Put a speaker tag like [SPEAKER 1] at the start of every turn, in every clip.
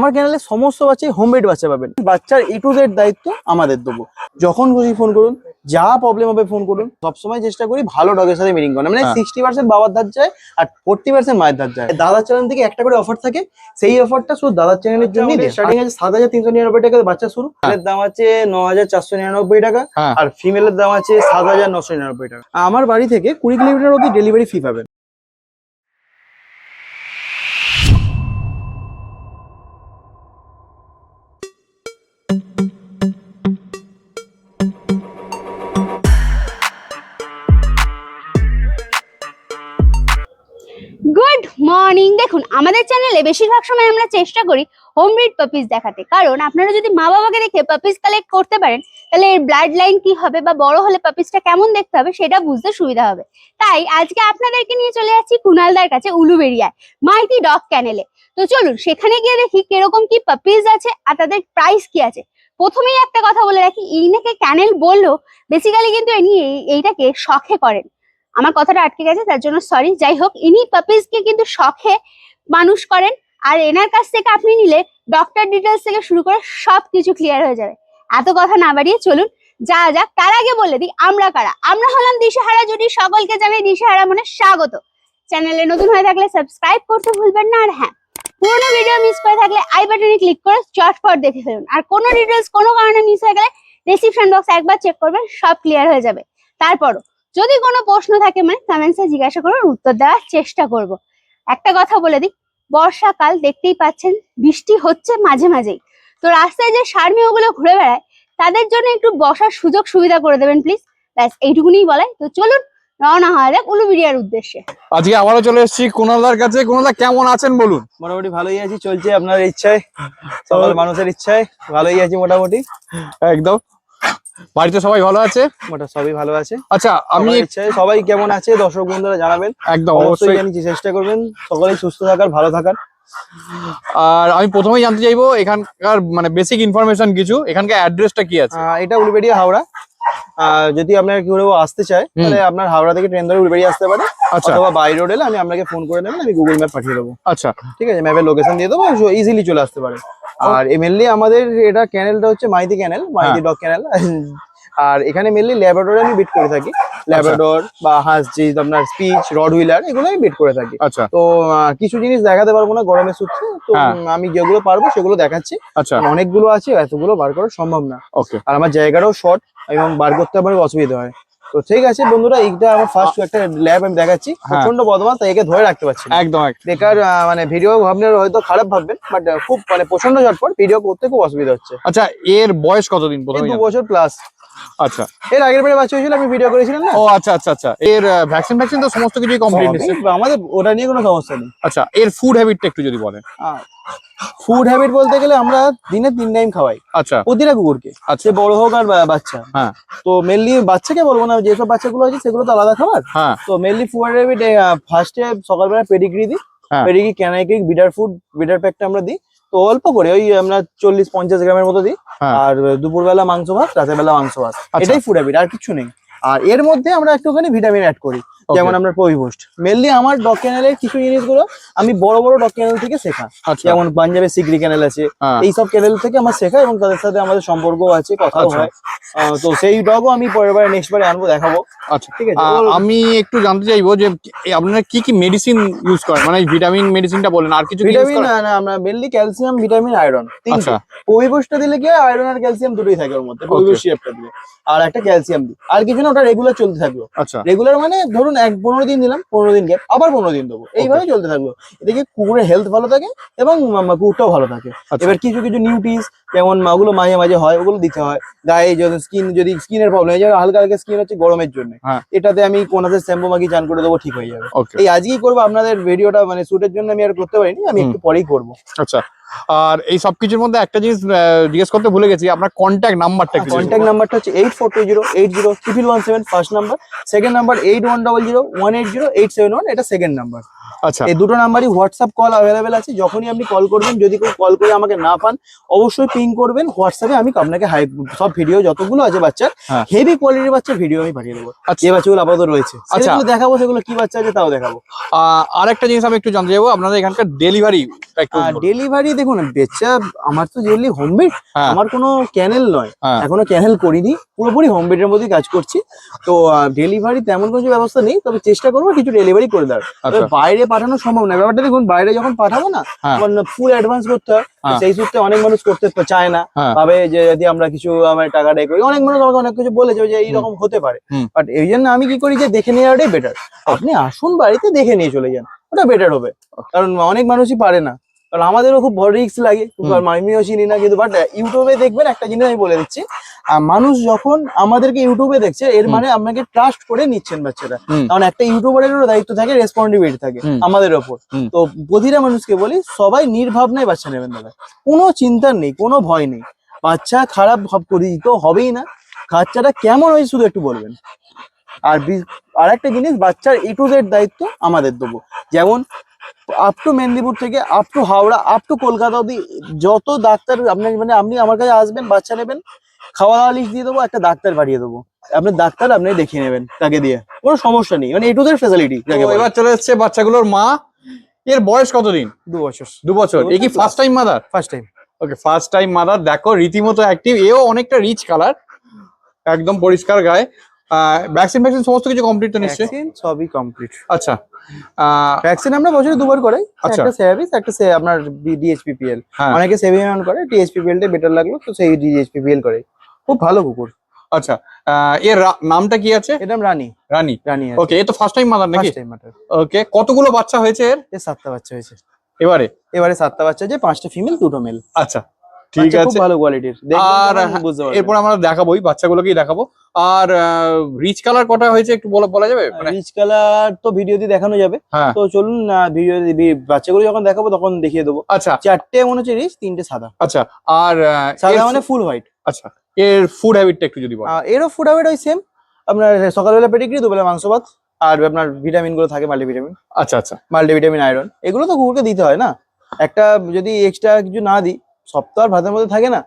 [SPEAKER 1] আমার চ্যানেলে সমস্ত বাচ্চাই হোম মেড বাচ্চা পাবেন। বাচ্চার A to Z দায়িত্ব আমাদের দেবো। যখন খুশি ফোন করুন, যা প্রবলেম হবে ফোন করুন। সবসময় চেষ্টা করি ভালো ডগের সাথে মিটিং করার, মানে 60% বাবার ধার যায় আর 40% মায়ের ধার যায়। দাদার চ্যানেল থেকে একটা করে অফার থাকে, সেই অফারটা শুধু দাদার চ্যানেলের জন্যই দেয়। স্টার্টিং আছে 7,399 টাকা বাচ্চা শুরু, এর দাম আছে 9,499 টাকা, আর ফিমেলের দাম আছে 7,999 টাকা। আমার বাড়ি থেকে 20 কিলোমিটার অবধি ডেলিভারি ফি পাবেন।
[SPEAKER 2] Good morning. দেখুন, আমাদের চ্যানেলে বেশিরভাগ সময় আমরা চেষ্টা করি হোম ব্রিড পাপিস দেখাতে, কারণ আপনারা যদি মা বাবাকে দেখে পাপিস কালেক্ট করতে পারেন তাহলে এর ব্লাড লাইন কি হবে বা বড় হলে পাপিসটা কেমন দেখতে হবে সেটা বুঝতে সুবিধা হবে। তাই আজকে আপনাদেরকে নিয়ে চলে যাচ্ছি কুনালদার কাছে উলুবেড়িয়ায়, মাইতি ডগ ক্যানেলে। তো চলুন সেখানে গিয়ে দেখি কিরকম কি পাপিস আছে আর তাদের প্রাইস কি আছে। প্রথমেই একটা কথা বলে রাখি, ইনাকে ক্যানেল বললো, বেসিক্যালি কিন্তু ইনি এইটাকে শখে করেন। আমার কথাটা আটকে গেছে, তার জন্য সরি। যাই হোক, ইনি পাপিসকে কিন্তু শখে মানুষ করেন, আর এনার কাছ থেকে আপনি নিলে ডক্টর ডিটেলস থেকে শুরু করে সবকিছু ক্লিয়ার হয়ে যাবে। এত কথা না বাড়িয়ে চলুন যাক। তার আগে বলে দিই আমরা কারা। আমরা হলাম দিশেহারা জুটি, সকলকে জানাই দিশেহারা মনে স্বাগত। চ্যানেলে নতুন হয়ে থাকলে সাবস্ক্রাইব করতে ভুলবেন না, আর হ্যাঁ, পুরোনো ভিডিও মিস করে থাকলে আই বাটনে ক্লিক করে চটপট দেখে ফেলুন। আর কোনো ডিটেলস কোনো কারণে মিস হয়ে গেলে ডেসক্রিপশন বক্সে একবার চেক করবেন, সব ক্লিয়ার হয়ে যাবে। তারপরও যদি কোনো প্রশ্ন থাকে মানে কমেন্টসে জিজ্ঞাসা করুন, উত্তর দেওয়ার চেষ্টা করব। একটা কথা বলে দিই, বর্ষাকাল দেখতেই পাচ্ছেন, বৃষ্টি হচ্ছে মাঝে মাঝেই। তো রাস্তায় যে ষাঁড়মেয়েগুলো ঘুরে বেড়ায় তাদের জন্য একটু বসার সুযোগ সুবিধা করে দেবেন প্লিজ, ব্যাস এইটুকুনিই বলাই। তো চলুন রওনা হওয়া যাক উলুবেড়িয়ার উদ্দেশ্যে।
[SPEAKER 3] আজকে আবারও চলে এসেছি কুনালদার কাছে। কুনালদা কেমন আছেন বলুন?
[SPEAKER 1] মোটামুটি ভালোই আছি, চলছে আপনার ইচ্ছায়, সকল মানুষের ইচ্ছায় ভালোই আছি মোটামুটি।
[SPEAKER 3] একদম। বাড়িতে সবাই ভালো আছে?
[SPEAKER 1] সবই ভালো আছে।
[SPEAKER 3] আচ্ছা, আমি
[SPEAKER 1] ইচ্ছায় সবাই কেমন আছে দর্শক বন্ধুরা জানাবেন।
[SPEAKER 3] একদম
[SPEAKER 1] অবশ্যই জানি, চেষ্টা করবেন সকলেই সুস্থ থাকার, ভালো থাকার।
[SPEAKER 3] আর আমি প্রথমেই জানতে চাইবো এখানকার মানে বেসিক ইনফরমেশন কিছু, এখানকার অ্যাড্রেসটা কি আছে?
[SPEAKER 1] এটা উলুবেড়িয়া হাওড়া। যদি আপনার কেউ আসতে চায় তাহলে আপনার হাওড়া থেকে ট্রেন ধরে উলুবেড়িয়া আসতে পারে, অথবা বাই রোড এলে আমি আপনাকে ফোন করে নেবেন, আমি গুগল ম্যাপ পাঠিয়ে দেবো।
[SPEAKER 3] আচ্ছা,
[SPEAKER 1] ঠিক আছে, ম্যাপের লোকেশন দিয়ে দেবো, ইজিলি চলে আসতে পারে। আর মেনলি আমাদের এটা ক্যানেলটা হচ্ছে মাইতি ক্যানেল, মাইতি ডগ ক্যানেল। আর এখানে মেনলি ল্যাব্রাডোর আমি বিট করে থাকি, ল্যাব্রাডোর বা হাসজি, আপনার স্পিচ, রড হুইলার, এগুলো আমি বিট করে থাকি।
[SPEAKER 3] আচ্ছা,
[SPEAKER 1] তো কিছু জিনিস দেখাতে পারবো না গরমের সূত্রে, তো আমি যেগুলো পারবো সেগুলো দেখাচ্ছি।
[SPEAKER 3] আচ্ছা,
[SPEAKER 1] অনেকগুলো আছে, এতগুলো বার করা সম্ভব না।
[SPEAKER 3] ওকে।
[SPEAKER 1] আর আমার জায়গাটাও শর্ট এবং বার করতে আমার অসুবিধা হয়। তো ঠিক আছে বন্ধুরা, এইটা আমার ফার্স্ট একটা ল্যাব আমি দেখাচ্ছি। প্রচন্ড বদমাস, তাই একে ধরে রাখতে পারছি না।
[SPEAKER 3] একদম
[SPEAKER 1] বেকার মানে ভিডিও ভাবলে হয়তো খারাপ ভাববেন, বাট খুব মানে প্রচন্ড ঝটপট, ভিডিও করতে খুব অসুবিধা হচ্ছে।
[SPEAKER 3] আচ্ছা, এর বয়স কতদিন?
[SPEAKER 1] 2 বছর প্লাস।
[SPEAKER 3] আচ্ছা,
[SPEAKER 1] এর আগের বারে বাচ্চা হয়েছিল, আমি ভিডিও করেছিলাম না।
[SPEAKER 3] ও আচ্ছা আচ্ছা আচ্ছা। এর ভ্যাকসিন তো সমস্ত কিছুই কমপ্লিট নিচ্ছে?
[SPEAKER 1] আমাদের ওটা নিয়ে কোনো সমস্যা নেই।
[SPEAKER 3] আচ্ছা, এর ফুড হ্যাবিটটা একটু যদি বলেন।
[SPEAKER 1] ফুড হ্যাবিট বলতে গেলে আমরা দিনে 3 টাইম খাওয়াই।
[SPEAKER 3] আচ্ছা,
[SPEAKER 1] প্রতিটা কুকুরকে, সে বড় হোক আর বাচ্চা।
[SPEAKER 3] হ্যাঁ।
[SPEAKER 1] তো মেনলি বাচ্চাকে বলবো না, যেসব বাচ্চাগুলো আছে সেগুলো তো আলাদা খাবার।
[SPEAKER 3] হ্যাঁ।
[SPEAKER 1] তো মেনলি ফুড হ্যাবিট, ফার্স্টে সকালবেলা পেডিগ্রি দিই, পেডিগ্রি, ক্যানাইক্রিক, বিডার ফুড, বিডার প্যাকটা আমরা দিই। তো অল্প করে ওই আমরা 40-50 গ্রামের মতো দিই। আর দুপুরবেলা মাংস ভাত, রাতের বেলা মাংস ভাত, এটাই ফুড হ্যাবিট, আর কিছু নেই। আর এর মধ্যে আমরা একটুখানি ভিটামিন অ্যাড করি, যেমন আমরা প্রোভিবোস্ট। মেনলি আমার ডগ ক্যানেলের কিছু জিনিসগুলো আমি বড় বড় ডগ ক্যানেল থেকে শেখা, যেমন পাঞ্জাবের সিগরি ক্যানেল আছে, এইসব ক্যানেল থেকে আমার শেখা, এবং তাদের সাথে আমাদের সম্পর্ক আছে, কথাও হয়। তো সেই ডগও আমি পরের বারে নেক্সট বারে আনবো, দেখাবো।
[SPEAKER 3] আচ্ছা, ঠিক আছে। আমি একটু জানতে চাইবো যে আপনারা কি কি মেডিসিন ইউজ করেন, মানে ভিটামিন মেডিসিনটা বলেন, আর কিছু?
[SPEAKER 1] ভিটামিন না, আমরা মেনলি ক্যালসিয়াম, ভিটামিন, আয়রন, তিনটা। প্রোভিবোস্টটা দিলে কি আয়রন আর ক্যালসিয়াম দুটোই থাকে ওর মধ্যে, প্রোভিবোস্ট সিরাপটা দিলে। আর একটা ক্যালসিয়াম দিই, আর কিছু না, ওটা রেগুলার চলতে থাকলো।
[SPEAKER 3] আচ্ছা,
[SPEAKER 1] রেগুলার মানে ধরুন 15 দিন দিলাম, 15 দিন গ্যাপ, আবার 15 দিন দেবো, এইভাবে চলতে থাকলো। এদিকে কুকুরের হেলথ ভালো থাকে এবং কুকুরটাও ভালো থাকে। এবার কিছু কিছু নিউট্রিস, যেমন ওগুলো মাঝে মাঝে হয়, ওগুলো দিতে হয়। গায়ে যদি স্কিনের প্রবলেম, এই যে হালকা হালকা স্কিন হচ্ছে গরমের জন্য, এটাতে আমি কোনাতে শ্যাম্পু মাখিয়ে চান করে দেবো, ঠিক হয়ে যাবে। এই আজকেই করবো, আপনাদের ভিডিওটা মানে শুটের জন্য আমি আর করতে পারিনি, আমি একটু পরেই করবো।
[SPEAKER 3] আচ্ছা, আর এই সবকিছুর মধ্যে একটা জিনিস জিজ্ঞেস করতে ভুলে গেছি, আপনার কন্ট্যাক্ট নাম্বারটা?
[SPEAKER 1] কন্ট্যাক্ট নাম্বারটা হচ্ছে 8420801117 ফার্স্ট নাম্বার, সেকেন্ড নাম্বার 8100180871, এটা সেকেন্ড নাম্বার।
[SPEAKER 3] আচ্ছা
[SPEAKER 1] এই দুটো নাম্বারই হোয়াটসঅ্যাপ কল অ্যাভেলেবেল আছে। যখনই আপনি কল করবেন, যদি কেউ কল করে আমাকে না পান, অবশ্যই পিং করবেন হোয়াটসঅ্যাপে, আমি আপনাকে সব ভিডিও যতগুলো আছে বাচ্চার,
[SPEAKER 3] হ্যাঁ।
[SPEAKER 1] হেভি কোয়ালিটির বাচ্চার ভিডিও আমি পাঠিয়ে দেবো।
[SPEAKER 3] আচ্ছা।
[SPEAKER 1] যে বাচ্চাগুলো আপাতত রয়েছে
[SPEAKER 3] আচ্ছা।
[SPEAKER 1] সেগুলো দেখাবো, সেগুলো কি বাচ্চা আছে তাও দেখাবো।
[SPEAKER 3] আর একটা জিনিস আমি একটু জানতে চাইবো, আপনাদের এখানকার ডেলিভারি একটু বলুন।
[SPEAKER 1] ডেলিভারি দেখুন, বেচা আমার তো জেনারেলি হোমমেড,
[SPEAKER 3] হ্যাঁ।
[SPEAKER 1] আমার কোনো ক্যানেল নয়,
[SPEAKER 3] হ্যাঁ।
[SPEAKER 1] এখনো ক্যানেল করিনি, পুরোপুরি হোমমেডের মধ্যেই কাজ করছি। তো ডেলিভারি তেমন কিছু ব্যবস্থা নেই, তবে চেষ্টা করবো কিছু ডেলিভারি করে দেওয়ার। তবে
[SPEAKER 3] আচ্ছা।
[SPEAKER 1] বাইরে পাঠানো সম্ভব না। ব্যাপারটা দেখুন, বাইরে যখন পাঠাবো না,
[SPEAKER 3] হ্যাঁ।
[SPEAKER 1] তখন ফুল অ্যাডভান্স করতে হয়।
[SPEAKER 3] হ্যাঁ।
[SPEAKER 1] সেই সূত্রে অনেক মানুষ করতে চায় না,
[SPEAKER 3] হ্যাঁ।
[SPEAKER 1] ভাবে যে যদি আমরা কিছু আমার টাকা ডে করি, অনেক মানুষ আমাকে অনেক কিছু বলেছে যে এইরকম হতে পারে।
[SPEAKER 3] হুম।
[SPEAKER 1] বাট এই জন্য আমি কি করি, যে দেখে নেওয়াটাই বেটার। আপনি আসুন বাড়িতে, দেখে নিয়ে চলে যান, ওটা বেটার হবে। কারণ অনেক মানুষই পারে না, কারণ আমাদেরও খুব বড় রিস্ক লাগে, আমিও চিনি না কিন্তু। বাট ইউটিউবে দেখবেন, একটা জিনিস আমি বলে দিচ্ছি, মানুষ যখন আমাদেরকে ইউটিউবে দেখছে, এর মানে আপনাকে ট্রাস্ট করে নিচ্ছেন বাচ্চারা। কারণ একটা ইউটিউবারেরও দায়িত্ব থাকে, রেসপন্সিবিলিটি থাকে আমাদের ওপর। তো প্রতিটা মানুষকে বলি, সবাই নির্ভাবনায় বাচ্চা নেবেন দাদা, কোনো চিন্তা নেই, কোনো ভয় নেই। বাচ্চা খারাপ পরিচিত হবেই না, বাচ্চাটা কেমন হয়েছে শুধু একটু বলবেন। আর একটা জিনিস, বাচ্চার A to Z দায়িত্ব আমাদের দেবো। যেমন আপ টু মেদিনীপুর থেকে up to Howrah, up to Kolkata অব্দি যত ডাক্তার আপনি আমার কাছে আসবেন, বাচ্চা নেবেন, খাওয়া দাওয়া লিস্ট দিয়ে দেবো, একটা ডাক্তার পাঠিয়ে দেবো, আপনার ডাক্তার আপনি দেখিয়ে নেবেন তাকে দিয়ে, কোনো সমস্যা নেই। মানে A to Z ফ্যাসিলিটি।
[SPEAKER 3] এবার চলে এসছে বাচ্চাগুলোর মা, এর বয়স কতদিন?
[SPEAKER 1] 2 বছর।
[SPEAKER 3] 2 বছর। এ কি first time mother?
[SPEAKER 1] First time.
[SPEAKER 3] Okay, first time mother. দেখো রীতিমতো অ্যাক্টিভ, এও অনেকটা রিচ কালার, একদম পরিষ্কার গায়ে। ভ্যাকসিন সমস্ত কিছু কমপ্লিট তো নিশ্চয়ই?
[SPEAKER 1] ভ্যাকসিন সবই কমপ্লিট।
[SPEAKER 3] আচ্ছা।
[SPEAKER 1] ভ্যাকসিন আমরা বছরে 2 বার করাই।
[SPEAKER 3] আচ্ছা।
[SPEAKER 1] একটা সেভিস, একটা আপনার DHPPL।
[SPEAKER 3] হ্যাঁ।
[SPEAKER 1] অনেকে সেভিং করে, DHPPL টা বেটার লাগলো তো সেই DHPPL করে। খুব ভালো কুকুর।
[SPEAKER 3] আচ্ছা, এর নামটা কি আছে?
[SPEAKER 1] এটা রানী।
[SPEAKER 3] রানী।
[SPEAKER 1] রানী।
[SPEAKER 3] ওকে, এ তো ফার্স্ট টাইম মাদার নাকি?
[SPEAKER 1] First time mother.
[SPEAKER 3] ওকে, কতগুলো বাচ্চা হয়েছে এর?
[SPEAKER 1] 7টা বাচ্চা হয়েছে
[SPEAKER 3] এবারে
[SPEAKER 1] 7টা বাচ্চা আছে, 5টা ফিমেল, 2টো মেল।
[SPEAKER 3] আচ্ছা, ঠিক আছে।
[SPEAKER 1] খুব ভালো কোয়ালিটির।
[SPEAKER 3] আর এরপর আমরা দেখাবোই, বাচ্চাগুলোকেই দেখাবো। আর রিচ কালার কটা হয়েছে একটু বলা যাবে?
[SPEAKER 1] রিচ কালার তো ভিডিও দিয়ে দেখানো যাবে।
[SPEAKER 3] হ্যাঁ।
[SPEAKER 1] তো চলুন ভিডিও বাচ্চাগুলো যখন দেখাবো তখন দেখিয়ে দেবো।
[SPEAKER 3] আচ্ছা।
[SPEAKER 1] 4টে মনে হচ্ছে রিচ, 3টে সাদা।
[SPEAKER 3] আচ্ছা। আর
[SPEAKER 1] সাদা মানে ফুল হোয়াইট।
[SPEAKER 3] আচ্ছা, এর ফুড হ্যাবিটটা একটু যদি বলেন।
[SPEAKER 1] এরও ফুড হ্যাবিট ওই সেম, আপনার সকালবেলা পেডিগ্রি, দুবেলা মাংস ভাত, আর আপনার ভিটামিন গুলো থাকে, মাল্টিভিটামিন।
[SPEAKER 3] আচ্ছা আচ্ছা।
[SPEAKER 1] মাল্টিভিটামিন, আয়রন, এগুলো তো কুকুরকে দিতে হয় না। একটা যদি এক্সট্রা কিছু না দিই, সপ্তাহ ভাতের মধ্যে থাকে না,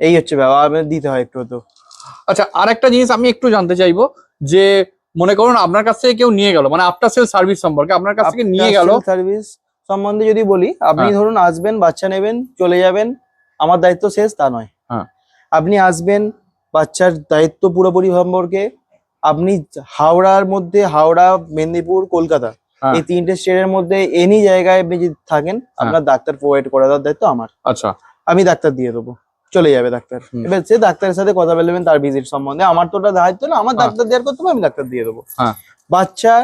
[SPEAKER 1] এই হচ্ছে ব্যাপার, দিতে হয় একটু তো।
[SPEAKER 3] আচ্ছা, আর একটা জিনিস আমি একটু জানতে চাইবো, যে মনে করুন আপনার কাছ থেকে কেউ নিয়ে গেল, মানে আফটার সেল সার্ভিস সম্পর্কে আপনার কাছ থেকে নিয়ে গেল,
[SPEAKER 1] সার্ভিস সম্বন্ধে যদি বলি, আপনি
[SPEAKER 3] হ্যাঁ।
[SPEAKER 1] ধরুন আসবেন, বাচ্চা নেবেন, চলে যাবেন, আমার দায়িত্ব শেষ তা নয়।
[SPEAKER 3] হ্যাঁ।
[SPEAKER 1] আপনি আসবেন, বাচ্চার দায়িত্ব পুরোপুরি সম্পর্কে, আপনি হাওড়ার মধ্যে, হাওড়া, মেদিনীপুর, কলকাতা,
[SPEAKER 3] হ্যাঁ।
[SPEAKER 1] এই 3টে স্টেটের মধ্যে এনি জায়গায় আপনি যদি থাকেন, আপনার ডাক্তার প্রোভাইড করে দেওয়ার দায়িত্ব আমার।
[SPEAKER 3] আচ্ছা।
[SPEAKER 1] আমি ডাক্তার দিয়ে দেবো, চলে যাবে ডাক্তার। এবার সে ডাক্তারের সাথে কথা বলবেন তার ভিজিট সম্বন্ধে, আমার তো ওটা দায়িত্ব না, আমার ডাক্তার দেওয়ার করতে হবে, আমি ডাক্তার দিয়ে দেবো।
[SPEAKER 3] হ্যাঁ।
[SPEAKER 1] বাচ্চা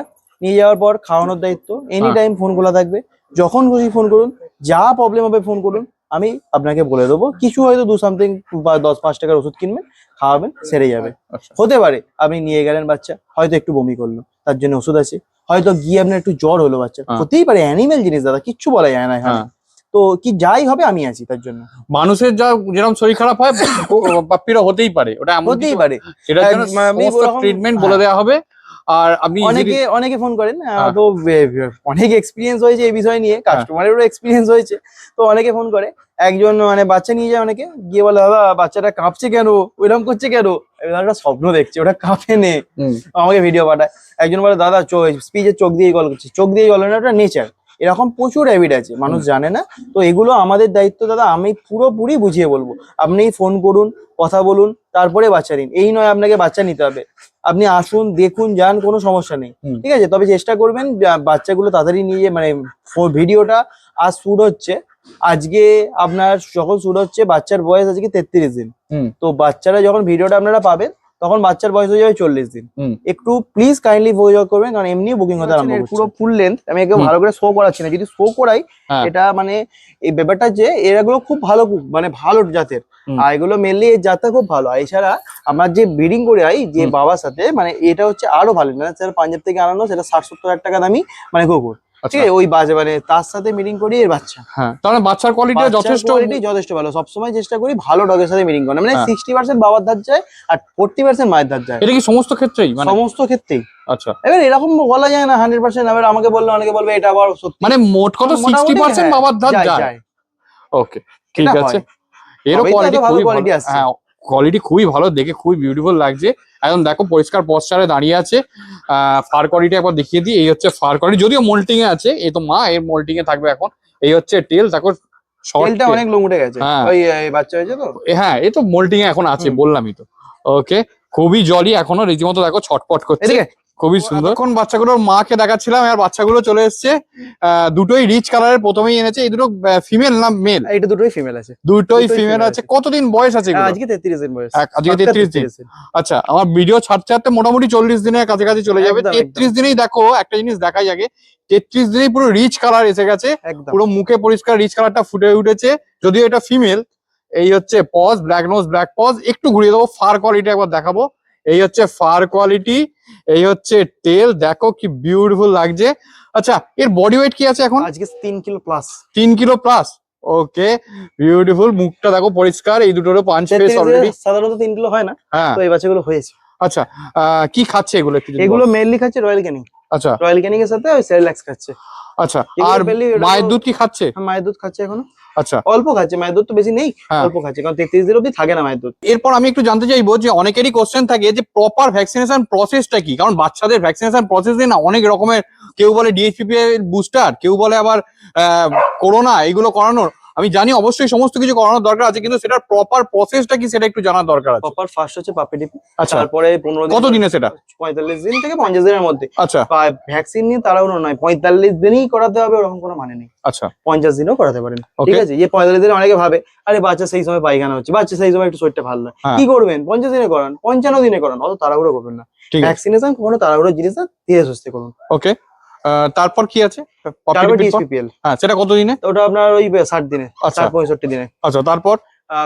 [SPEAKER 1] নিয়ে যাওয়ার পর খাওয়ানোর দায়িত্ব, এনি টাইম ফোন খোলা থাকবে, যখন খুশি ফোন করুন, যা প্রবলেম হবে ফোন করুন, আমি আপনাকে বলে দেবো। কিছু হয়তো 2 সামথিং বা 10-5 টাকার ওষুধ কিনবেন, খাওয়াবেন, সেরে যাবে।
[SPEAKER 3] আচ্ছা।
[SPEAKER 1] হতে পারে আপনি নিয়ে গেলেন বাচ্চা, হয়তো একটু বমি করলো, তার জন্য ওষুধ আছে, হয়তো গিয়ে আপনার একটু জ্বর হলো, বাচ্চা হতেই পারে, অ্যানিমেল জিনিস দাদা, কিচ্ছু বলা যায় না এখানে। তো কি যাই হবে আমি আছি তার জন্য।
[SPEAKER 3] মানুষের যা যেরকম শরীর খারাপ হয়, পাপ্পিরও হতেই পারে, ওটা
[SPEAKER 1] হতেই পারে,
[SPEAKER 3] সেটার জন্য ট্রিটমেন্ট বলে দেওয়া হবে। আর আপনি
[SPEAKER 1] অনেকে ফোন করেন, তো অনেক এক্সপিরিয়েন্স হয়েছে এই বিষয় নিয়ে, কাস্টমারেরও এক্সপিরিয়েন্স হয়েছে। তো অনেকে ফোন করে, একজন মানে বাচ্চা নিয়ে যায়, অনেকে গিয়ে বলে দাদা বাচ্চাটা কাঁপছে কেন, ওইরকম করছে কেন, একটা স্বপ্ন দেখছে, ওটা কাঁপে নে, আমাকে ভিডিও পাঠায়। একজন বলে দাদা স্পিচের চোখ দিয়ে গল্প করছে, চোখ দিয়ে গল্প না, ওটা নেচার। এরকম প্রচুর হ্যাবিট আছে, মানুষ জানে না। তো এগুলো আমাদের দায়িত্ব দাদা, আমি পুরোপুরি বুঝিয়ে বলবো। আপনি ফোন করুন, কথা বলুন, তারপরে বাচ্চা নিন, এই নয় আপনাকে বাচ্চা নিতে হবে। আপনি আসুন, দেখুন, যান, কোনো সমস্যা নেই, ঠিক আছে। তবে চেষ্টা করবেন বাচ্চাগুলো তাড়াতাড়ি নিয়ে, মানে ভিডিওটা আজ শুট হচ্ছে, আজকে আপনার যখন শুট হচ্ছে, বাচ্চার বয়স আজকে 33 দিন। তো বাচ্চারা যখন ভিডিওটা আপনারা পাবেন, তখন বাচ্চার বয়স হয়ে যাবে 40 দিন। একটু প্লিজ কাইন্ডলি যোগাযোগ করবেন, কারণ এমনি বুকিং হতে আরম্ভ করছে। পুরো ফুল লেন্থ আমি একদম ভালো করে শো করাচ্ছি না, যদি শো করাই এটা মানে এই ব্যাপারটা যে এগুলো খুব ভালো, মানে ভালো জাতের, আর এগুলো মেনলি এই জাতটা খুব ভালো। এছাড়া আমার যে ব্রিডিং করে আই যে বাবার সাথে, মানে এটা হচ্ছে আরো ভালো, মানে পাঞ্জাব থেকে আনানো, সেটা 60-70 হাজার টাকা দামি মানে কুকুর। ঠিক আছে, ওই বাজে মানে তার সাথে মিটিং করি এর বাচ্চা।
[SPEAKER 3] হ্যাঁ, তাহলে বাচ্চার কোয়ালিটি যথেষ্ট
[SPEAKER 1] যথেষ্ট ভালো, সবসময় চেষ্টা করি ভালো ডগের সাথে মিটিং করা, মানে
[SPEAKER 3] হ্যাঁ।
[SPEAKER 1] 60% বাবার ধার যায় আর 40% মায়ের ধার যায়,
[SPEAKER 3] এটা কি সমস্ত ক্ষেত্রেই মানে?
[SPEAKER 1] সমস্ত ক্ষেত্রেই।
[SPEAKER 3] আচ্ছা,
[SPEAKER 1] এবার এরকম বলা যায় না 100%, এবার আমাকে বললে অনেকে বলবে এটা আবার সত্যি,
[SPEAKER 3] মানে মোট কথা
[SPEAKER 1] মোটামুটি
[SPEAKER 3] 60%
[SPEAKER 1] হ্যাঁ,
[SPEAKER 3] বাবার ধার
[SPEAKER 1] যায়,
[SPEAKER 3] যায়।
[SPEAKER 1] যায়।
[SPEAKER 3] ওকে, ঠিক
[SPEAKER 1] এটা
[SPEAKER 3] আছে।
[SPEAKER 1] হয়।
[SPEAKER 3] এরও
[SPEAKER 1] তবেই তো
[SPEAKER 3] কোয়ালিটি
[SPEAKER 1] এত ভালো
[SPEAKER 3] খুবই ভালো।
[SPEAKER 1] quality আসছে।
[SPEAKER 3] হ্যাঁ, কোয়ালিটি খুবই ভালো, দেখে খুবই বিউটিফুল লাগছে। একদম দেখো পরিষ্কার পশ্চারে দাঁড়িয়ে আছে। ফার কোয়ালিটি একবার দেখিয়ে দিই, এই হচ্ছে ফার কোয়ালিটি, যদিও মোল্টিং এ আছে, এই তো মা এর মোল্টিং এ থাকবে এখন। এই হচ্ছে টেল, দেখো শর্ট
[SPEAKER 1] তেলটা অনেক লোম উঠে গেছে,
[SPEAKER 3] হ্যাঁ।
[SPEAKER 1] ওই এই বাচ্চা হয়েছে তো।
[SPEAKER 3] হ্যাঁ, এই তো মোল্টিং এ এখন আছে, বললামই তো। ওকে, খুবই জলি এখনো, রীতিমতো দেখো ছটপট করছে,
[SPEAKER 1] এদিকে
[SPEAKER 3] খুবই সুন্দর। এখন বাচ্চাগুলোর মাকে দেখাচ্ছিলাম, আর বাচ্চাগুলো চলে এসছে। দুটোই রিচ কালারের, প্রথমেই এনেছে। এই দুটো ফিমেল না মেল?
[SPEAKER 1] এটা দুটোই ফিমেল আছে।
[SPEAKER 3] দুটোই
[SPEAKER 1] দুটোই
[SPEAKER 3] ফিমেল
[SPEAKER 1] female
[SPEAKER 3] আছে।
[SPEAKER 1] আছে।
[SPEAKER 3] কতদিন বয়স আছে এগুলো?
[SPEAKER 1] আজকে 33 দিন বয়স।
[SPEAKER 3] আজকে 33 দিন। আচ্ছা, আমার ভিডিও ছাড়তে ছাড়তে মোটামুটি 40 দিনের কাছাকাছি চলে যাবে।
[SPEAKER 1] একদম,
[SPEAKER 3] 33 দিনেই দেখো একটা জিনিস দেখাই আগে, 33 দিনেই পুরো রিচ কালার এসে গেছে,
[SPEAKER 1] একদম।
[SPEAKER 3] পুরো মুখে পরিষ্কার রিচ কালারটা ফুটে উঠেছে। যদিও এটা ফিমেল। এই হচ্ছে paws, black nose, black paws. একটু ঘুরিয়ে দেবো, ফার কোয়ালিটি একবার দেখাবো। এই হচ্ছে ফার কোয়ালিটি, এই হচ্ছে টেল, দেখো কি বিউটিফুল লাগছে। আচ্ছা, এর বডি ওয়েট কি আছে এখন?
[SPEAKER 1] আজকে 3 kilo plus.
[SPEAKER 3] 3 kilo plus. Okay, beautiful. মুখটা দেখো পরিষ্কার, এই দুটোরও পাঁচ ফেস অলরেডি।
[SPEAKER 1] সাধারণত 3 কিলো হয় না,
[SPEAKER 3] হ্যাঁ।
[SPEAKER 1] তো এই বাচ্চাগুলো হয়েছে।
[SPEAKER 3] আচ্ছা, কি খাচ্ছে এগুলো একটু যদি
[SPEAKER 1] এগুলো
[SPEAKER 3] বলো?
[SPEAKER 1] মেনলি খাচ্ছে রয়্যাল ক্যানিং।
[SPEAKER 3] আচ্ছা
[SPEAKER 1] রয়্যাল ক্যানিং এর সাথে ওই সেরেলাক্স খাচ্ছে।
[SPEAKER 3] আচ্ছা,
[SPEAKER 1] এগুলো
[SPEAKER 3] আর
[SPEAKER 1] mainly ওটা
[SPEAKER 3] মায়ের
[SPEAKER 1] তো-
[SPEAKER 3] দুধ কি খাচ্ছে?
[SPEAKER 1] মায়ের দুধ খাচ্ছে এখনো,
[SPEAKER 3] আচ্ছা,
[SPEAKER 1] অল্প খাচ্ছে, মায়ের দুধ তো বেশি নেই,
[SPEAKER 3] হ্যাঁ।
[SPEAKER 1] অল্প খাচ্ছে, কারণ 33 দিন অব্দি থাকে না মায়ের দুধ।
[SPEAKER 3] এরপর আমি একটু জানতে চাইবো যে অনেকেরই কোশ্চেন থাকে যে প্রপার ভ্যাকসিনেশন প্রসেসটা কি, কারণ বাচ্চাদের ভ্যাকসিনেশন প্রসেস না অনেক রকমের, কেউ বলে ডিএইচপিপি বুস্টার, কেউ বলে আবার করোনা, এগুলো করানোর। আমি জানি অবশ্যই সমস্ত কিছু করানোর দরকার আছে, কিন্তু সেটার প্রপার প্রসেসটা কি সেটা একটু জানার দরকার আছে।
[SPEAKER 1] প্রপার ফার্স্ট হচ্ছে পাপি টিপি,
[SPEAKER 3] আচ্ছা,
[SPEAKER 1] তারপরে 15 দিন,
[SPEAKER 3] কত দিনে সেটা?
[SPEAKER 1] 45 দিন থেকে 50 দিনের মধ্যে।
[SPEAKER 3] আচ্ছা
[SPEAKER 1] ভ্যাকসিন নিয়ে তাড়াহুড়ো নয়, 45 দিনই করাতে হবে ওরকম কোনো মানে নেই,
[SPEAKER 3] আচ্ছা,
[SPEAKER 1] 50 দিনও করাতে পারেন।
[SPEAKER 3] Okay.
[SPEAKER 1] ঠিক আছে, যে 45 দিনে অনেকে ভাবে আরে বাচ্চা সেই সময় পায়খানা হচ্ছে, বাচ্চা সেই সময় একটু শরীরটা ভালো না,
[SPEAKER 3] হ্যাঁ।
[SPEAKER 1] কি করবেন 50 দিনে করান, 55 দিনে করান, অত তাড়াহুড়ো করবেন না।
[SPEAKER 3] ঠিক আছে,
[SPEAKER 1] ভ্যাকসিনেশন কোনো তাড়াহুড়োর জিনিস না, ধীরে সুস্থে করুন।
[SPEAKER 3] ওকে। তারপর কি আছে?
[SPEAKER 1] তারপর ডিএসপিপিএল,
[SPEAKER 3] হ্যাঁ, সেটা কত দিনে?
[SPEAKER 1] ওটা আপনার ওই 60 দিনে,
[SPEAKER 3] আচ্ছা।
[SPEAKER 1] 65 দিনে।
[SPEAKER 3] আচ্ছা, তারপর?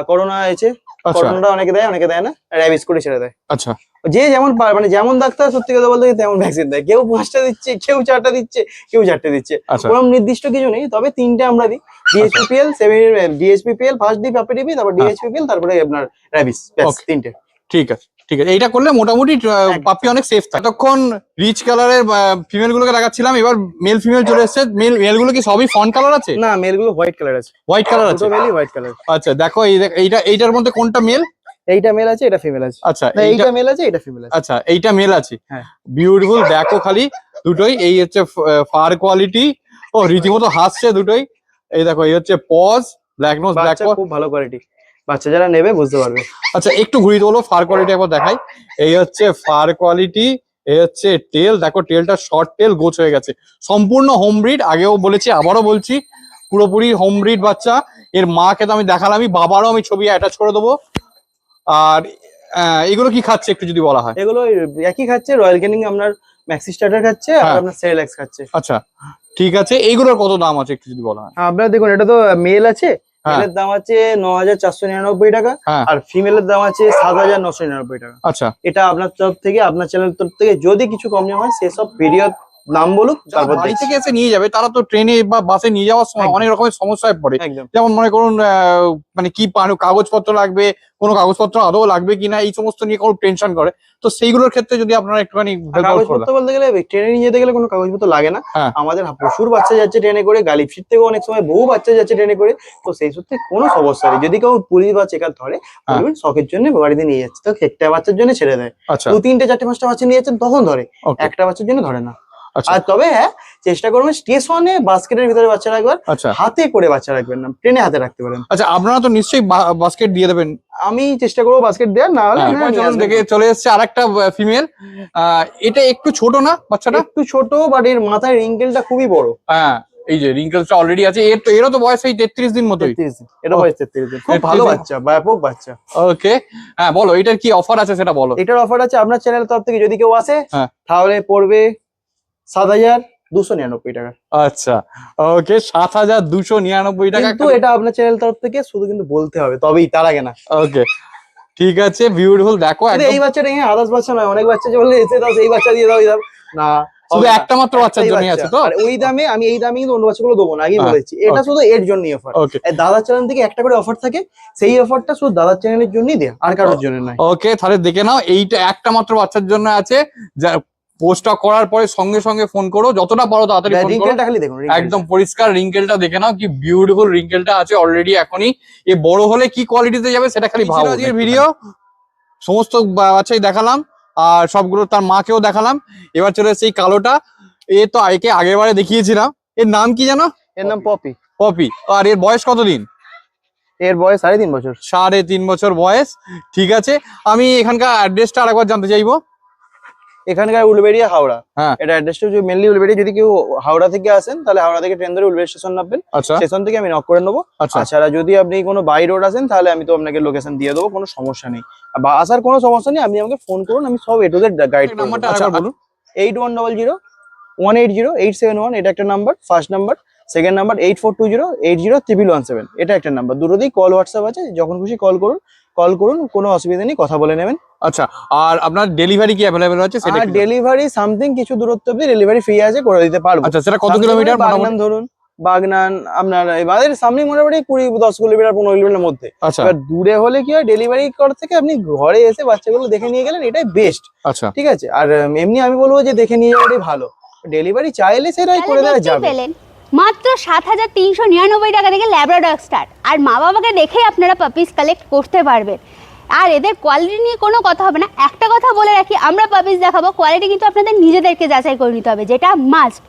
[SPEAKER 1] করোনা আছে,
[SPEAKER 3] আচ্ছা
[SPEAKER 1] করোনাটা অনেকে দেয় অনেকে দেয় না, র্যাবিস করে ছেড়ে দেয়।
[SPEAKER 3] আচ্ছা,
[SPEAKER 1] যে যেমন মানে যেমন ডাক্তার সত্যি কথা বলতে তেমন ভ্যাকসিন দেয়, কেউ 5টা দিচ্ছে, কেউ 4টা দিচ্ছে, কেউ 4টে দিচ্ছে,
[SPEAKER 3] আচ্ছা,
[SPEAKER 1] কোনো নির্দিষ্ট কিছু নেই, তবে 3টে আমরা দিই। ডিএসপিপিএল, ডিএসপিপিএল ফার্স্ট দিই পাপিটিপি, তারপর ডিএসপিপিএল, তারপরে আপনার র্যাবিস, ব্যাস
[SPEAKER 3] Okay.
[SPEAKER 1] 3টে।
[SPEAKER 3] ঠিক আছে, ঠিক আছে। এইটা করলে মোটামুটি পাপি অনেক সেফ থাকে। তখন রিচ কালারের ফিমেল গুলোকে দেখাচ্ছিলাম, এবার মেল ফিমেল চলে এসেছে। মেল গুলো কি সবই ফন কালার আছে?
[SPEAKER 1] না, মেলগুলো হোয়াইট কালার আছে,
[SPEAKER 3] হোয়াইট কালার আছে?
[SPEAKER 1] দুটো মেলই হোয়াইট কালার।
[SPEAKER 3] আচ্ছা, দেখো এইটার মধ্যে কোনটা মেল?
[SPEAKER 1] এইটা মেল আছে, এটা ফিমেল আছে।
[SPEAKER 3] আচ্ছা,
[SPEAKER 1] না, এইটা মেল আছে, এটা ফিমেল আছে।
[SPEAKER 3] আচ্ছা, এইটা মেল আছে।
[SPEAKER 1] হ্যাঁ।
[SPEAKER 3] বিউটিফুল, দেখো খালি দুটোই। এই হচ্ছে ফার কোয়ালিটি, ও রীতিমতো হাসছে দুটোই। এই দেখো, এই হচ্ছে পজ, ব্ল্যাক নোজ, ব্ল্যাক
[SPEAKER 1] বাচ্চা
[SPEAKER 3] পজ।
[SPEAKER 1] খুব ভালো কোয়ালিটি, বাচ্চা যারা নেবে বুঝতে পারবে।
[SPEAKER 3] আচ্ছা, একটু ঘুরিয়ে তোলো, ফার কোয়ালিটি একবার দেখাই। এই হচ্ছে ফার কোয়ালিটি, এই হচ্ছে টেল, দেখো টেলটা শর্ট টেল, গোছ হয়ে গেছে। সম্পূর্ণ হোম ব্রিড, আগেও বলেছি আবারও বলছি, পুরোপুরি হোম ব্রিড বাচ্চা। এর মাকে তো আমি দেখালামই, বাবারও আমি ছবি অ্যাটাচ করে দেবো। আর এগুলো কি খাচ্ছে একটু যদি বলা হয়?
[SPEAKER 1] এগুলো একই খাচ্ছে, রয়্যাল ক্যানিং আপনার ম্যাক্সি স্টার্টার খাচ্ছে, আর
[SPEAKER 3] হ্যাঁ।
[SPEAKER 1] আপনার সেরেলাক্স খাচ্ছে।
[SPEAKER 3] আচ্ছা, ঠিক আছে। এইগুলোর কত দাম আছে একটু যদি বলা হয়?
[SPEAKER 1] আপনার দেখুন, এটা তো মেল আছে,
[SPEAKER 3] হ্যাঁ।
[SPEAKER 1] মেলের দাম আছে 9499 টাকা,
[SPEAKER 3] হ্যাঁ।
[SPEAKER 1] আর ফিমেলের দাম আছে 7999 টাকা।
[SPEAKER 3] আচ্ছা,
[SPEAKER 1] এটা আপনার তরফ থেকে, আপনার চ্যানেল তরফ থেকে যদি কিছু কম দাম হয় সেসব ভিডিও নাম বলুক,
[SPEAKER 3] যারা
[SPEAKER 1] তারপর
[SPEAKER 3] বাড়ি
[SPEAKER 1] দেখছি।
[SPEAKER 3] থেকে এসে নিয়ে যাবে তারা তো ট্রেনে বা বাসে নিয়ে যাওয়ার সময়
[SPEAKER 1] একদম।
[SPEAKER 3] অনেক রকমের সমস্যায় পড়ে।
[SPEAKER 1] একদম
[SPEAKER 3] যেমন মনে করুন মানে কি কাগজপত্র লাগবে, কোনো কাগজপত্র আদৌ লাগবে কিনা, এই সমস্ত নিয়ে কোনো টেনশন করে। তো সেইগুলোর ক্ষেত্রে যদি আপনারা একটুখানি help out করে
[SPEAKER 1] কাগজপত্র
[SPEAKER 3] দেন।
[SPEAKER 1] বলতে গেলে ট্রেনে নিয়ে যেতে গেলে কোনো কাগজপত্র লাগে না।
[SPEAKER 3] হ্যাঁ।
[SPEAKER 1] আমাদের প্রচুর বাচ্চা যাচ্ছে ট্রেনে করে, গালিফিট থেকেও অনেক সময় বহু বাচ্চা যাচ্ছে ট্রেনে করে, তো সেই সূত্রে কোনো সমস্যা নেই। যদি কেউ পুলিশ বা চেকার ধরে,
[SPEAKER 3] হ্যাঁ।
[SPEAKER 1] বলবেন শখের জন্য বাড়িতে নিয়ে যাচ্ছে, তো একটা বাচ্চার জন্য ছেড়ে দেয়।
[SPEAKER 3] আচ্ছা,
[SPEAKER 1] 2, 3টে, 4টে, 5টা বাচ্চা নিয়ে যাচ্ছেন তখন ধরে,
[SPEAKER 3] ওকে,
[SPEAKER 1] একটা বাচ্চার জন্য ধরে না।
[SPEAKER 3] আচ্ছা,
[SPEAKER 1] আর তবে হ্যাঁ, চেষ্টা করবেন স্টেশনে বাস্কেটের ভিতরে বাচ্চা রাখবেন,
[SPEAKER 3] আচ্ছা,
[SPEAKER 1] হাতে করে বাচ্চা রাখবেন না, ট্রেনে হাতে রাখতে পারেন।
[SPEAKER 3] আচ্ছা। আপনারা তো নিশ্চয়ই বাস্কেট দিয়ে দেবেন।
[SPEAKER 1] আমি চেষ্টা করবো বাস্কেট দেওয়ার, না হলে
[SPEAKER 3] হ্যাঁ,
[SPEAKER 1] হ্যাঁ, নিয়ে
[SPEAKER 3] চলুন,
[SPEAKER 1] আসবেন।
[SPEAKER 3] দেখে চলে এসেছে আরেকটা ফিমেল। এটা একটু ছোট না বাচ্চাটা?
[SPEAKER 1] একটু ছোট, বাট এর মাথায় রিঙ্কেলটা খুবই বড়।
[SPEAKER 3] হ্যাঁ, এই যে রিঙ্কেলসটা অলরেডি আছে। এরও তো বয়স এই 33 দিন মতোই।
[SPEAKER 1] 33 দিন, এটা বয়স 33 দিন, খুব
[SPEAKER 3] 33
[SPEAKER 1] ভালো
[SPEAKER 3] দিন।
[SPEAKER 1] বাচ্চা, ব্যাপক বাচ্চা।
[SPEAKER 3] ওকে, হ্যাঁ বলো, এটার কি অফার আছে সেটা বলো।
[SPEAKER 1] এটার অফার আছে আপনার চ্যানেলের তরফ থেকে, যদি কেউ আসে
[SPEAKER 3] হ্যাঁ।
[SPEAKER 1] তাহলে পড়বে 7299 টাকা।
[SPEAKER 3] আচ্ছা, ওকে, 7299 টাকা।
[SPEAKER 1] কিন্তু এটা আপনার চ্যানেল তরফ থেকে শুধু কিন্তু বলতে হবে, তবেই, তার আগে না।
[SPEAKER 3] ওকে, ঠিক আছে, বিউটিফুল। দেখো
[SPEAKER 1] কিন্তু
[SPEAKER 3] একদম
[SPEAKER 1] এই বাচ্চাটা আদার্স বাচ্চা নয়, অনেক বাচ্চা যে বললে এসে দাও, এই বাচ্চা দিয়ে দাও, এই দাও না,
[SPEAKER 3] শুধু একটা মাত্র বাচ্চার জন্যই আছে তো?
[SPEAKER 1] আর ওই দামে আমি এই দামে কিন্তু অন্য বাচ্চাগুলো দেবো না, আগেই
[SPEAKER 3] হ্যাঁ,
[SPEAKER 1] বলেছি, এটা শুধু এর জন্যই অফার।
[SPEAKER 3] ওকে
[SPEAKER 1] দাদার চ্যানেল থেকে একটা করে অফার থাকে, সেই অফারটা শুধু দাদার চ্যানেলের জন্যই দেয়, আর কারোর জন্য নয়।
[SPEAKER 3] ওকে, তাহলে দেখে নাও, এইটা একটা মাত্র বাচ্চার জন্য আছে। যা পোস্টটা করার পরে সঙ্গে সঙ্গে ফোন করো, যতটা পারো তাড়াতাড়ি ফোন করো।
[SPEAKER 1] রিঙ্কেলটা খালি দেখুন,
[SPEAKER 3] একদম পরিষ্কার রিঙ্কেলটা দেখে নাও, কি বিউটিফুল রিঙ্কেলটা আছে অলরেডি এখনই। এ বড় হলে কি কোয়ালিটিতে যাবে সেটা খালি ভাবো। আজকের ভিডিও সমস্ত বাচ্চাই দেখালাম, আর সবগুলো তার মাকেও দেখালাম। এবার চলে এসেছে এই কালোটা, এ তো একে আগের বারে দেখিয়েছিলাম। এর নাম কি জানো?
[SPEAKER 1] এর নাম পপি।
[SPEAKER 3] পপি। আর এর বয়স কতদিন?
[SPEAKER 1] এর বয়স 3.5 বছর।
[SPEAKER 3] 3.5 বছর বয়স। ঠিক আছে, আমি এখানকার অ্যাড্রেসটা আরেকবার জানতে চাইবো।
[SPEAKER 1] এখানকার উলুবেড়িয়া, হাওড়া।
[SPEAKER 3] হ্যাঁ,
[SPEAKER 1] এটা অ্যাড্রেসটা হচ্ছে মেনলি উলুবেড়িয়া। যদি কেউ হাওড়া থেকে আসেন তাহলে হাওড়া থেকে ট্রেন ধরে উলুবেড়িয়া স্টেশন নামবেন,
[SPEAKER 3] আচ্ছা
[SPEAKER 1] স্টেশন থেকে আমি নক করে নেবো।
[SPEAKER 3] আচ্ছা
[SPEAKER 1] তাছাড়া যদি আপনি কোনো বাই রোড আসেন তাহলে আমি তো আপনাকে লোকেশন দিয়ে দেবো, কোনো সমস্যা নেই। বা আসার কোনো সমস্যা নেই, আপনি আমাকে ফোন করুন, আমি সব এ টু জেড গাইড করব।
[SPEAKER 3] নাম্বারটা আরেকবার বলুন।
[SPEAKER 1] 8100 180 871, এটা একটা number, first number. Second number 8420 80 117, এটা একটা নাম্বার। দুটোতেই কল হোয়াটসঅ্যাপ আছে, যখন খুশি কল করুন, কোনো অসুবিধা নেই, কথা বলে নেবেন।
[SPEAKER 3] আচ্ছা, আর আপনার ডেলিভারি কি অ্যাভেলেবেল আছে সেটা?
[SPEAKER 1] আর ডেলিভারি সামথিং কিছু দূরত্ব অব্দি ডেলিভারি ফ্রি আছে, করে দিতে পারবো।
[SPEAKER 3] আচ্ছা, সেটা কত কিলোমিটার মোটামুটি?
[SPEAKER 1] ধরুন বাগনান আপনার এবারে সামনে মোটামুটি 20-10 কিলোমিটার 15 কিলোমিটার মধ্যে।
[SPEAKER 3] আচ্ছা
[SPEAKER 1] এবার দূরে হলে কি হয়, ডেলিভারি করার থেকে আপনি ঘরে এসে বাচ্চাগুলো দেখে নিয়ে গেলেন, এটাই বেস্ট।
[SPEAKER 3] আচ্ছা,
[SPEAKER 1] ঠিক আছে। আর এমনি আমি বলবো যে দেখে নিয়ে যাওয়াটাই ভালো, ডেলিভারি চাইলে সেটাই করে দেওয়া
[SPEAKER 2] দেখতেই
[SPEAKER 1] যাবে।
[SPEAKER 2] পেলেন, মাত্র 7,399 টাকা থেকে ল্যাব্রাডর স্টার্ট। আর মা বাবাকে দেখেই আপনারা পাপিস কালেক্ট করতে পারবেন। আর এদের কোয়ালিটি নিয়ে কোনো কথা হবে না। একটা কথা বলে রাখি, আমরা পাপিস দেখাবো, কোয়ালিটি কিন্তু আপনাদের নিজেদেরকে যাচাই করে নিতে হবে, যেটা মাস্ট।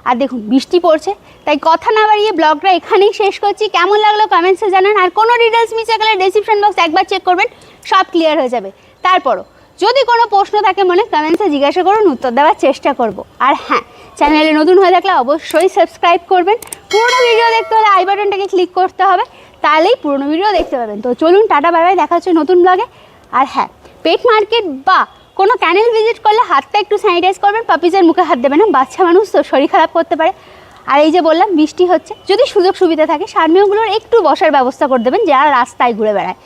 [SPEAKER 2] আর দেখুন বৃষ্টি পড়ছে, তাই কথা না বাড়িয়ে ব্লগটা এখানেই শেষ করছি। কেমন লাগলো কমেন্টসে জানান। আর কোনো ডিটেলস মিস হয়ে গেলে ডেসক্রিপশন বক্স একবার চেক করবেন, সব ক্লিয়ার হয়ে যাবে। তারপরও যদি কোনো প্রশ্ন থাকে মনে, কমেন্টসে জিজ্ঞাসা করুন, উত্তর দেওয়ার চেষ্টা করব। আর হ্যাঁ, চ্যানেলে নতুন হয়ে থাকলে অবশ্যই সাবস্ক্রাইব করবেন। পুরোনো ভিডিও দেখতে হলে আই বাটনটাকে ক্লিক করতে হবে, তাহলেই পুরোনো ভিডিও দেখতে পাবেন। তো চলুন, টাটা বাই বাই, দেখা হচ্ছে নতুন ব্লগে। আর হ্যাঁ, পেট মার্কেট বা কোনো ক্যানেল ভিজিট করলে হাতটা একটু স্যানিটাইজ করবেন, পাপিজের মুখে হাত দেবেন না, বাচ্চা মানুষ তো শরীর খারাপ করতে পারে। আর এই যে বললাম বৃষ্টি হচ্ছে, যদি সুযোগ সুবিধা থাকে সারমেয়গুলোর একটু বসার ব্যবস্থা করে দেবেন যারা রাস্তায় ঘুরে বেড়ায়।